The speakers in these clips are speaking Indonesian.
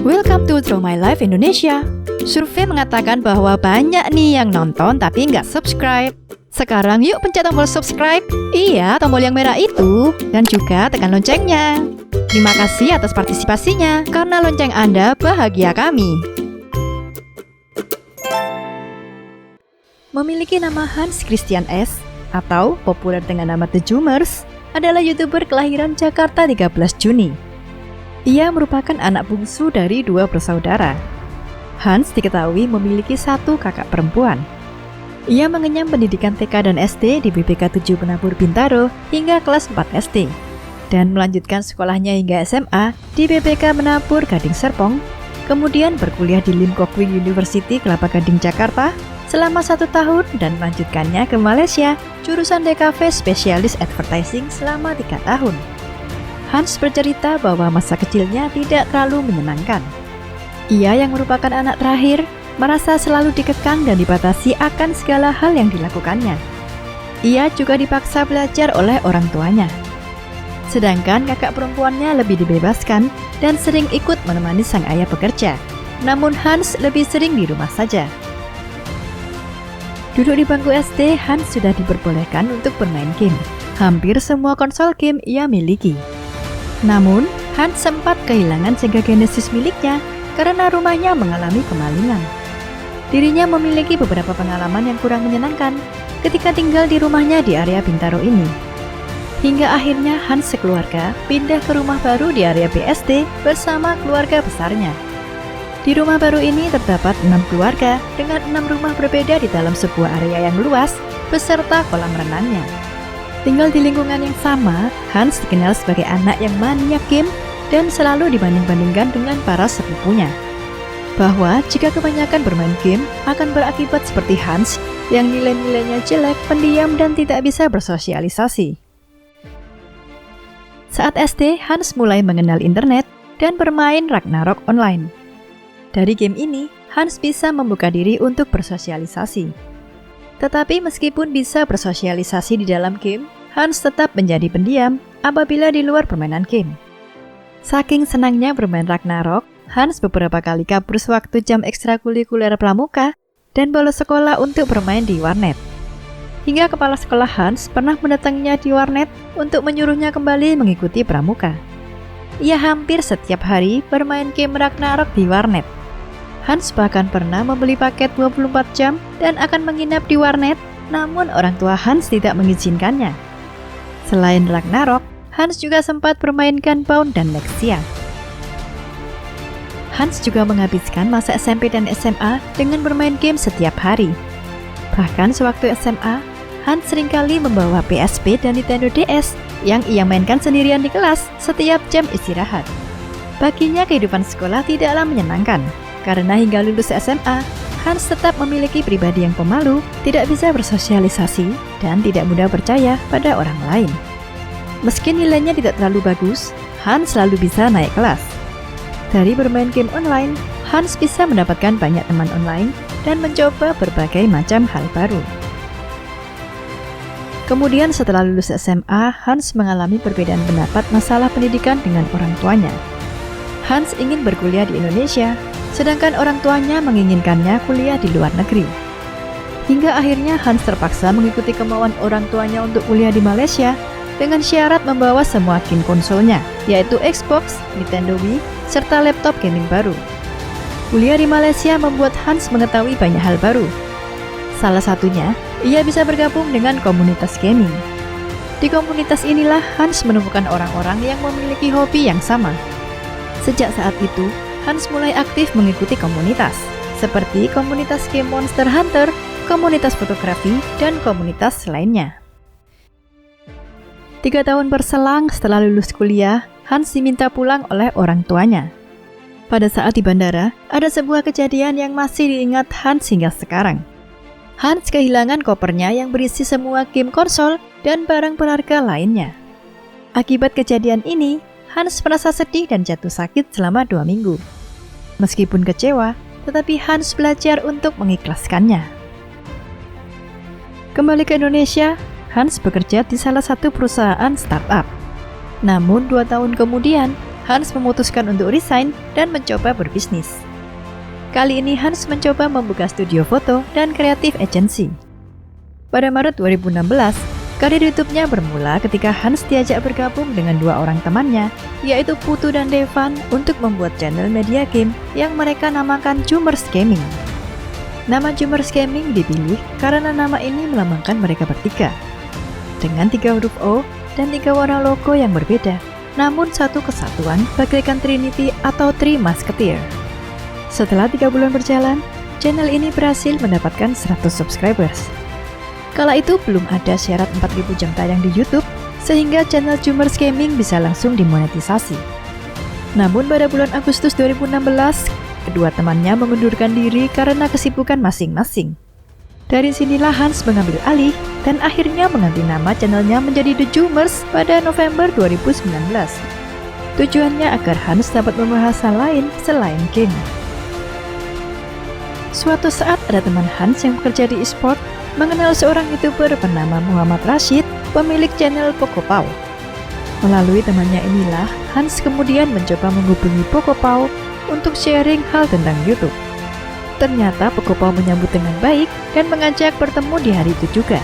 Welcome to Through My Life Indonesia. Survei mengatakan bahwa banyak nih yang nonton tapi nggak subscribe. Sekarang yuk pencet tombol subscribe. Iya, tombol yang merah itu. Dan juga tekan loncengnya. Terima kasih atas partisipasinya. Karena lonceng Anda bahagia kami. Memiliki nama Hans Christian S. atau populer dengan nama The Zoomers, adalah YouTuber kelahiran Jakarta 13 Juni. Ia merupakan anak bungsu dari dua bersaudara. Hans diketahui memiliki satu kakak perempuan. Ia mengenyam pendidikan TK dan SD di BPK 7 Penabur Bintaro hingga kelas 4 SD, dan melanjutkan sekolahnya hingga SMA di BPK Menabur Gading Serpong, kemudian berkuliah di Lim Kok Wing University Kelapa Gading Jakarta selama 1 tahun dan melanjutkannya ke Malaysia, jurusan DKV Spesialis Advertising selama 3 tahun. Hans bercerita bahwa masa kecilnya tidak terlalu menyenangkan. Ia yang merupakan anak terakhir, merasa selalu dikekang dan dibatasi akan segala hal yang dilakukannya. Ia juga dipaksa belajar oleh orang tuanya. Sedangkan kakak perempuannya lebih dibebaskan dan sering ikut menemani sang ayah bekerja. Namun Hans lebih sering di rumah saja. Duduk di bangku SD, Hans sudah diperbolehkan untuk bermain game. Hampir semua konsol game ia miliki. Namun, Hans sempat kehilangan Sega Genesis miliknya karena rumahnya mengalami kemalingan. Dirinya memiliki beberapa pengalaman yang kurang menyenangkan ketika tinggal di rumahnya di area Bintaro ini. Hingga akhirnya Hans sekeluarga pindah ke rumah baru di area BSD bersama keluarga besarnya. Di rumah baru ini terdapat 6 keluarga dengan 6 rumah berbeda di dalam sebuah area yang luas beserta kolam renangnya. Tinggal di lingkungan yang sama, Hans dikenal sebagai anak yang maniak game dan selalu dibanding-bandingkan dengan para sepupunya. Bahwa jika kebanyakan bermain game akan berakibat seperti Hans yang nilai-nilainya jelek, pendiam dan tidak bisa bersosialisasi. Saat SD, Hans mulai mengenal internet dan bermain Ragnarok online. Dari game ini, Hans bisa membuka diri untuk bersosialisasi. Tetapi meskipun bisa bersosialisasi di dalam game, Hans tetap menjadi pendiam apabila di luar permainan game. Saking senangnya bermain Ragnarok, Hans beberapa kali kabur sewaktu jam ekstrakurikuler pramuka dan bolos sekolah untuk bermain di warnet. Hingga kepala sekolah Hans pernah mendatanginya di warnet untuk menyuruhnya kembali mengikuti pramuka. Ia hampir setiap hari bermain game Ragnarok di warnet. Hans bahkan pernah membeli paket 24 jam dan akan menginap di warnet, namun orang tua Hans tidak mengizinkannya. Selain Ragnarok, Hans juga sempat bermain Gunbound dan Lexia. Hans juga menghabiskan masa SMP dan SMA dengan bermain game setiap hari. Bahkan sewaktu SMA, Hans seringkali membawa PSP dan Nintendo DS yang ia mainkan sendirian di kelas setiap jam istirahat. Baginya kehidupan sekolah tidaklah menyenangkan. Karena hingga lulus SMA, Hans tetap memiliki pribadi yang pemalu, tidak bisa bersosialisasi, dan tidak mudah percaya pada orang lain. Meski nilainya tidak terlalu bagus, Hans selalu bisa naik kelas. Dari bermain game online, Hans bisa mendapatkan banyak teman online dan mencoba berbagai macam hal baru. Kemudian setelah lulus SMA, Hans mengalami perbedaan pendapat masalah pendidikan dengan orang tuanya. Hans ingin berkuliah di Indonesia, sedangkan orang tuanya menginginkannya kuliah di luar negeri. Hingga akhirnya Hans terpaksa mengikuti kemauan orang tuanya untuk kuliah di Malaysia dengan syarat membawa semua game konsolnya, yaitu Xbox, Nintendo Wii, serta laptop gaming baru. Kuliah di Malaysia membuat Hans mengetahui banyak hal baru. Salah satunya, ia bisa bergabung dengan komunitas gaming. Di komunitas inilah Hans menemukan orang-orang yang memiliki hobi yang sama. Sejak saat itu, Hans mulai aktif mengikuti komunitas, seperti komunitas game Monster Hunter, komunitas fotografi, dan komunitas lainnya. 3 tahun berselang setelah lulus kuliah, Hans diminta pulang oleh orang tuanya. Pada saat di bandara, ada sebuah kejadian yang masih diingat Hans hingga sekarang. Hans kehilangan kopernya yang berisi semua game konsol dan barang berharga lainnya. Akibat kejadian ini, Hans merasa sedih dan jatuh sakit selama 2 minggu. Meskipun kecewa, tetapi Hans belajar untuk mengikhlaskannya. Kembali ke Indonesia, Hans bekerja di salah satu perusahaan startup. Namun 2 tahun kemudian, Hans memutuskan untuk resign dan mencoba berbisnis. Kali ini Hans mencoba membuka studio foto dan kreatif agency. Pada Maret 2016, karir YouTube-nya bermula ketika Hans diajak bergabung dengan dua orang temannya, yaitu Putu dan Devan, untuk membuat channel media game yang mereka namakan Zoomers Gaming. Nama Zoomers Gaming dipilih karena nama ini melambangkan mereka bertiga, dengan 3 huruf O dan 3 warna logo yang berbeda, namun satu kesatuan bagaikan Trinity atau Three Musketeer. Setelah 3 bulan berjalan, channel ini berhasil mendapatkan 100 subscribers. Kala itu belum ada syarat 4000 jam tayang di YouTube, sehingga channel Zoomers Gaming bisa langsung dimonetisasi. Namun pada bulan Agustus 2016, kedua temannya mengundurkan diri karena kesibukan masing-masing. Dari sinilah Hans mengambil alih dan akhirnya mengganti nama channelnya menjadi The Zoomers pada November 2019. Tujuannya agar Hans dapat membahas hal lain selain game. Suatu saat ada teman Hans yang bekerja di e-sport mengenal seorang YouTuber bernama Muhammad Rashid, pemilik channel Pokopau. Melalui temannya inilah, Hans kemudian mencoba menghubungi Pokopau untuk sharing hal tentang YouTube. Ternyata Pokopau menyambut dengan baik dan mengajak bertemu di hari itu juga.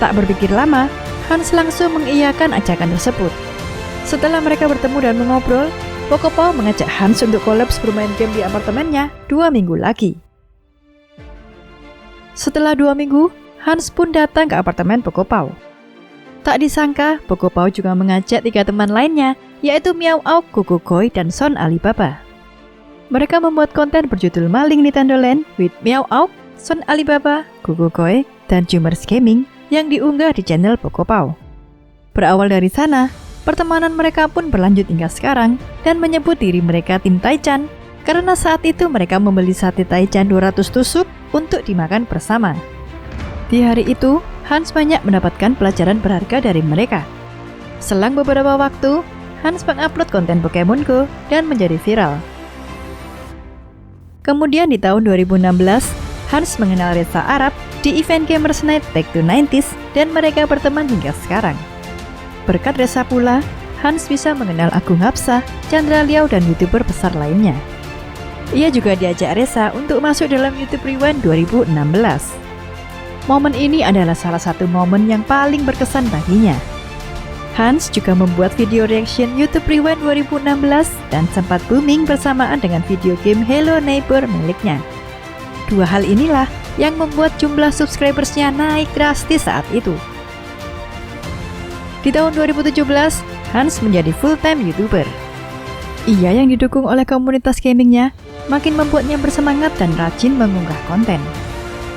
Tak berpikir lama, Hans langsung mengiyakan ajakan tersebut. Setelah mereka bertemu dan mengobrol, Pokopau mengajak Hans untuk kolaps bermain game di apartemennya 2 minggu lagi. Setelah 2 minggu, Hans pun datang ke apartemen Pokopau. Tak disangka, Pokopau juga mengajak 3 teman lainnya, yaitu Meow Auk, Gogokoi, dan Son Alibaba. Mereka membuat konten berjudul Maling Nintendo Land with Meow Auk, Son Alibaba, Gogokoi, dan Zoomers Gaming yang diunggah di channel Pokopau. Berawal dari sana, pertemanan mereka pun berlanjut hingga sekarang dan menyebut diri mereka tim Taichan karena saat itu mereka membeli sate Taichan 200 tusuk untuk dimakan bersama. Di hari itu, Hans banyak mendapatkan pelajaran berharga dari mereka. Selang beberapa waktu, Hans mengupload konten Pokemon Go dan menjadi viral. Kemudian di tahun 2016, Hans mengenal Reza Arab di event Gamers Night Back to 90s dan mereka berteman hingga sekarang. Berkat Reza pula, Hans bisa mengenal Agung Hapsah, Chandra Liao, dan YouTuber besar lainnya. Ia juga diajak Reza untuk masuk dalam YouTube Rewind 2016. Momen ini adalah salah satu momen yang paling berkesan baginya. Hans juga membuat video reaction YouTube Rewind 2016 dan sempat booming bersamaan dengan video game Hello Neighbor miliknya. Dua hal inilah yang membuat jumlah subscribersnya naik drastis saat itu. Di tahun 2017, Hans menjadi full-time YouTuber. Ia yang didukung oleh komunitas gamingnya makin membuatnya bersemangat dan rajin mengunggah konten.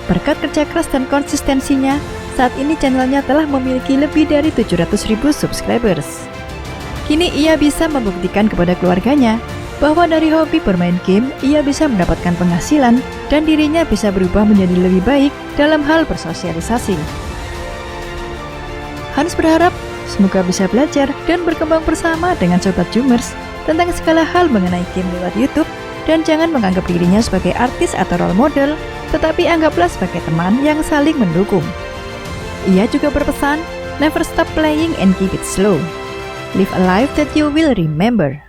Berkat kerja keras dan konsistensinya, saat ini channelnya telah memiliki lebih dari 700.000 subscribers. Kini ia bisa membuktikan kepada keluarganya bahwa dari hobi bermain game, ia bisa mendapatkan penghasilan dan dirinya bisa berubah menjadi lebih baik dalam hal bersosialisasi. Hans berharap semoga bisa belajar dan berkembang bersama dengan Sobat Zoomers tentang segala hal mengenai game lewat YouTube dan jangan menganggap dirinya sebagai artis atau role model, tetapi anggaplah sebagai teman yang saling mendukung. Ia juga berpesan, never stop playing and keep it slow. Live a life that you will remember.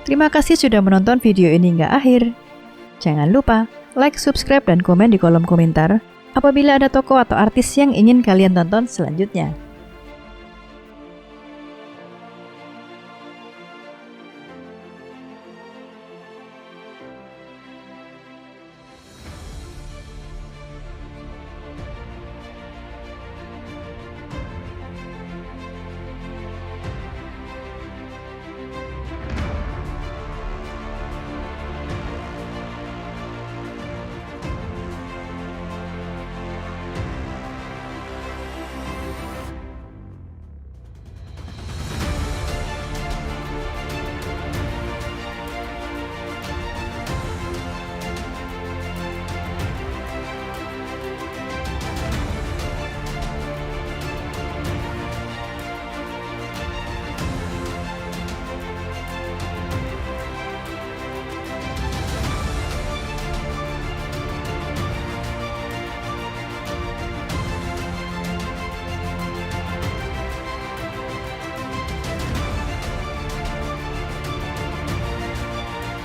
Terima kasih sudah menonton video ini hingga akhir. Jangan lupa like, subscribe, dan komen di kolom komentar apabila ada tokoh atau artis yang ingin kalian tonton selanjutnya.